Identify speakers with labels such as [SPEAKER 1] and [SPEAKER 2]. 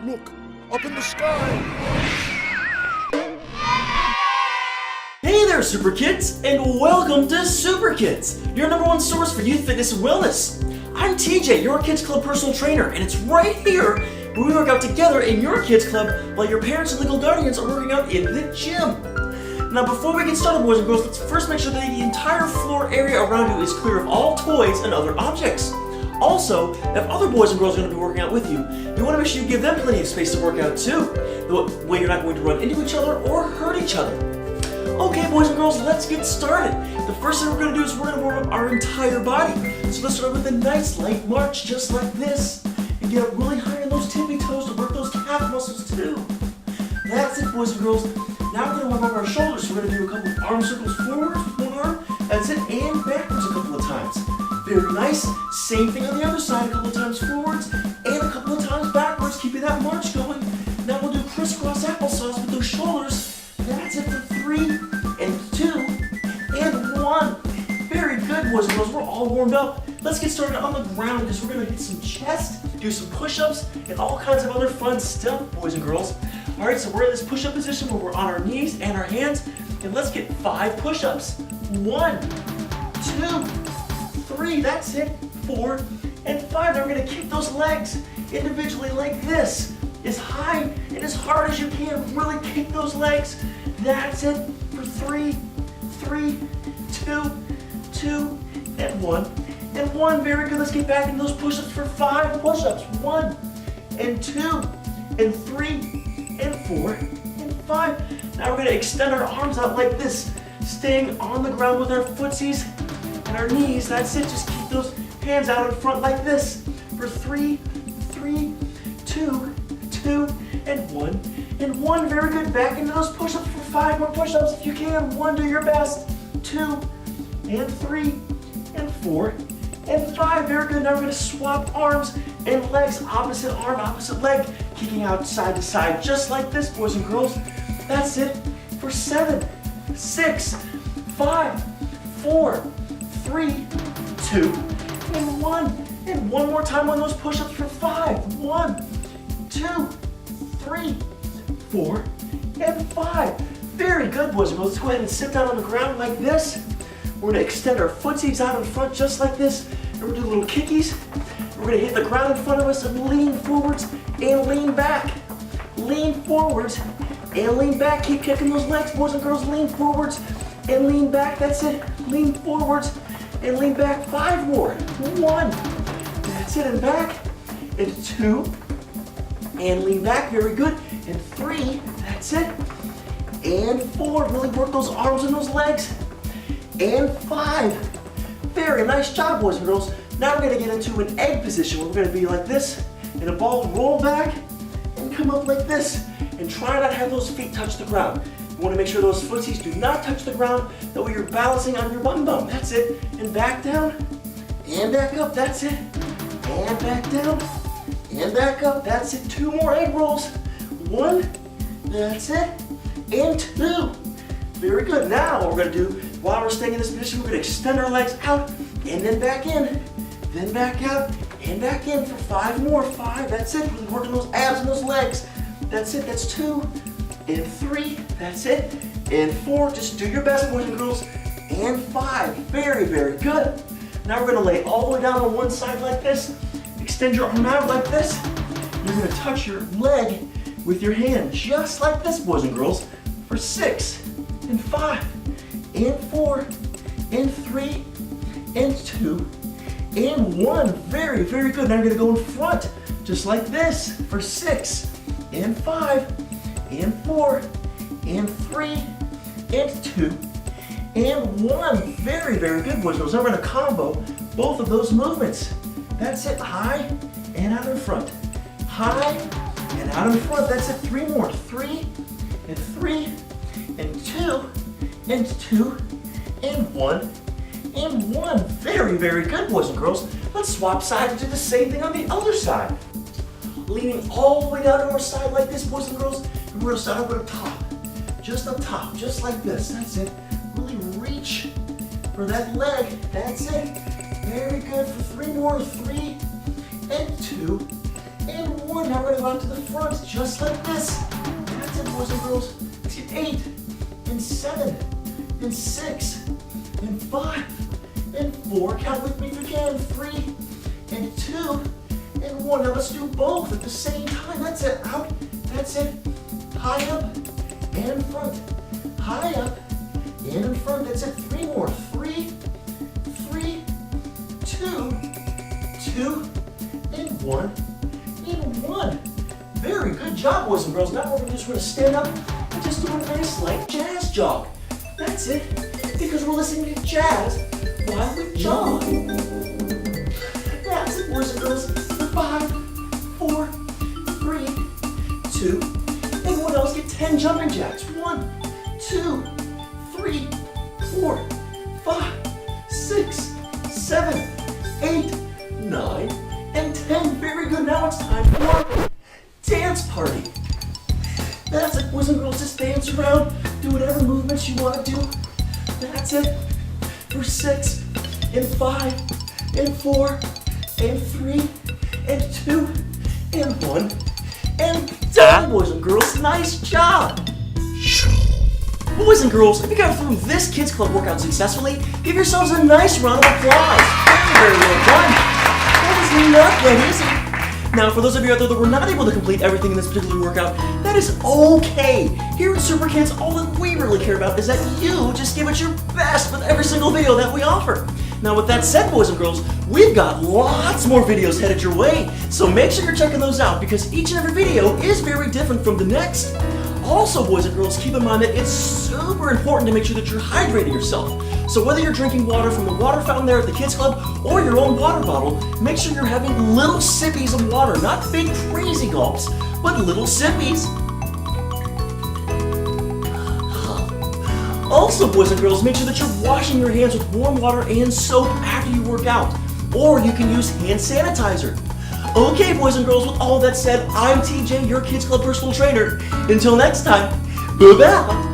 [SPEAKER 1] Look, up in the sky.
[SPEAKER 2] Hey there, Super Kids, and welcome to Super Kids, your #1 source for youth fitness and wellness. I'm TJ, your Kids Club personal trainer, and it's right here where we work out together in your Kids Club while your parents and legal guardians are working out in the gym. Now, before we get started, boys and girls, let's first make sure that the entire floor area around you is clear of all toys and other objects. Also, if other boys and girls are going to be working out with you, you want to make sure you give them plenty of space to work out too. That way you're not going to run into each other or hurt each other. Okay, boys and girls, let's get started. The first thing we're going to do is we're going to warm up our entire body. So let's start with a nice light march, just like this. And get up really high on those tippy toes to work those calf muscles too. That's it, boys and girls. Now we're going to warm up our shoulders. So we're going to do a couple of arm circles forwards with one arm. That's it, and backwards a couple of times. Very nice. Same thing on the other side, a couple of times forwards and a couple of times backwards, keeping that march going. Now we'll do crisscross applesauce with those shoulders. That's it for 3 and 2 and 1. Very good, boys and girls. We're all warmed up. Let's get started on the ground because we're going to hit some chest, do some push-ups, and all kinds of other fun stuff, boys and girls. All right, so we're in this push-up position where we're on our knees and our hands, and let's get 5 push-ups. 1, 2, 3, that's it, 4 and 5. Now we're going to kick those legs individually like this, as high and as hard as you can. Really kick those legs. That's it for 3, 2, and 1. And 1, very good. Let's get back into those push-ups for 5 push-ups. 1 and 2 and 3 and 4 and 5. Now we're going to extend our arms out like this, staying on the ground with our footsies and our knees. That's it. Just keep those hands out in front like this for 3, 2, and 1. And 1, very good. Back into those push-ups for 5 more push-ups if you can. 1, do your best. 2 and 3 and 4 and 5. Very good. Now we're going to swap arms and legs. Opposite arm, opposite leg. Kicking out side to side just like this, boys and girls. That's it for 7, 6, 5, 4, 3, 2, and 1. And 1 more time on those push-ups for 5. 1, 2, 3, 4, and 5. Very good, boys and girls. Let's go ahead and sit down on the ground like this. We're going to extend our footsies out in front just like this. And we're going to do little kickies. We're going to hit the ground in front of us and lean forwards and lean back. Lean forwards and lean back. Keep kicking those legs, boys and girls. Lean forwards and lean back. That's it. Lean forwards and lean back. 5 more. 1. That's it. And back. And 2. And lean back. Very good. And 3. That's it. And 4. Really work those arms and those legs. And 5. Very nice job, boys and girls. Now we're going to get into an egg position where we're going to be like this. And a ball roll back and come up like this. And try not to have those feet touch the ground. You want to make sure those footsies do not touch the ground. That way you're balancing on your bum bum. That's it. And back down. And back up. That's it. And back down. And back up. That's it. 2 more egg rolls. 1. That's it. And 2. Very good. Now what we're going to do, while we're staying in this position, we're going to extend our legs out and then back in. Then back out and back in for 5 more. 5. That's it. Really working those abs and those legs. That's it. That's 2 and 3. That's it. And 4. Just do your best, boys and girls. And 5. Very, very good. Now we're going to lay all the way down on one side like this. Extend your arm out like this. You're going to touch your leg with your hand just like this, boys and girls, for 6 and 5 and 4 and 3 and 2 and 1. Very, very good. Now you're going to go in front just like this for 6 and 5 and 4 and 3 and 2 and 1. Very, very good, boys and girls. Now we're going to combo both of those movements. That's it. High and out in front. High and out in front. That's it. 3 more. 3 and 3 and 2 and 2 and 1 and 1. Very, very good, boys and girls. Let's swap sides and do the same thing on the other side. Leaning all the way down to our side like this, boys and girls. And we're going to start up at the top. Just up top, just like this. That's it. Really reach for that leg. That's it. Very good for 3 more. 3 and 2 and 1. Now we're going to go out to the front, just like this. That's it, boys and girls. Let's get 8, and 7, and 6, and 5, and 4. Count with me if you can. 3, and 2, and 1. Now let's do both at the same time. That's it. Out. That's it. High up and front. High up and in front. That's it. 3 more. 3, 3, 2, 2, and 1, and 1. Very good job, boys and girls. Now we're just going to stand up and just do a nice light jazz jog. That's it. Because we're listening to jazz while we jog. That's it, boys and girls. 5, 4, 3, 2, and 1. Let's get 10 jumping jacks. 1, 2, 3, 4, 5, 6, 7, 8, 9, and 10. Very good. Now it's time for dance party. That's it, boys and girls. Just dance around. Do whatever movements you want to do. That's it. For 6, and 5, and 4, and 3, and 2, and 1, and done, boys and girls. Nice job. Boys and girls, if you got through this Kids Club workout successfully, give yourselves a nice round of applause. Very, very well done. That is not that easy. Now, for those of you out there that were not able to complete everything in this particular workout, that is okay. Here at Super Kids, all that we really care about is that you just give it your best with every single video that we offer. Now, with that said, boys and girls, we've got lots more videos headed your way, so make sure you're checking those out because each and every video is very different from the next. Also, boys and girls, keep in mind that it's super important to make sure that you're hydrating yourself. So whether you're drinking water from the water fountain there at the Kids Club or your own water bottle, make sure you're having little sippies of water, not big crazy gulps, but little sippies. Also, boys and girls, make sure that you're washing your hands with warm water and soap after you work out, or you can use hand sanitizer. Okay, boys and girls, with all that said, I'm TJ, your Kids Club personal trainer. Until next time, bye-bye.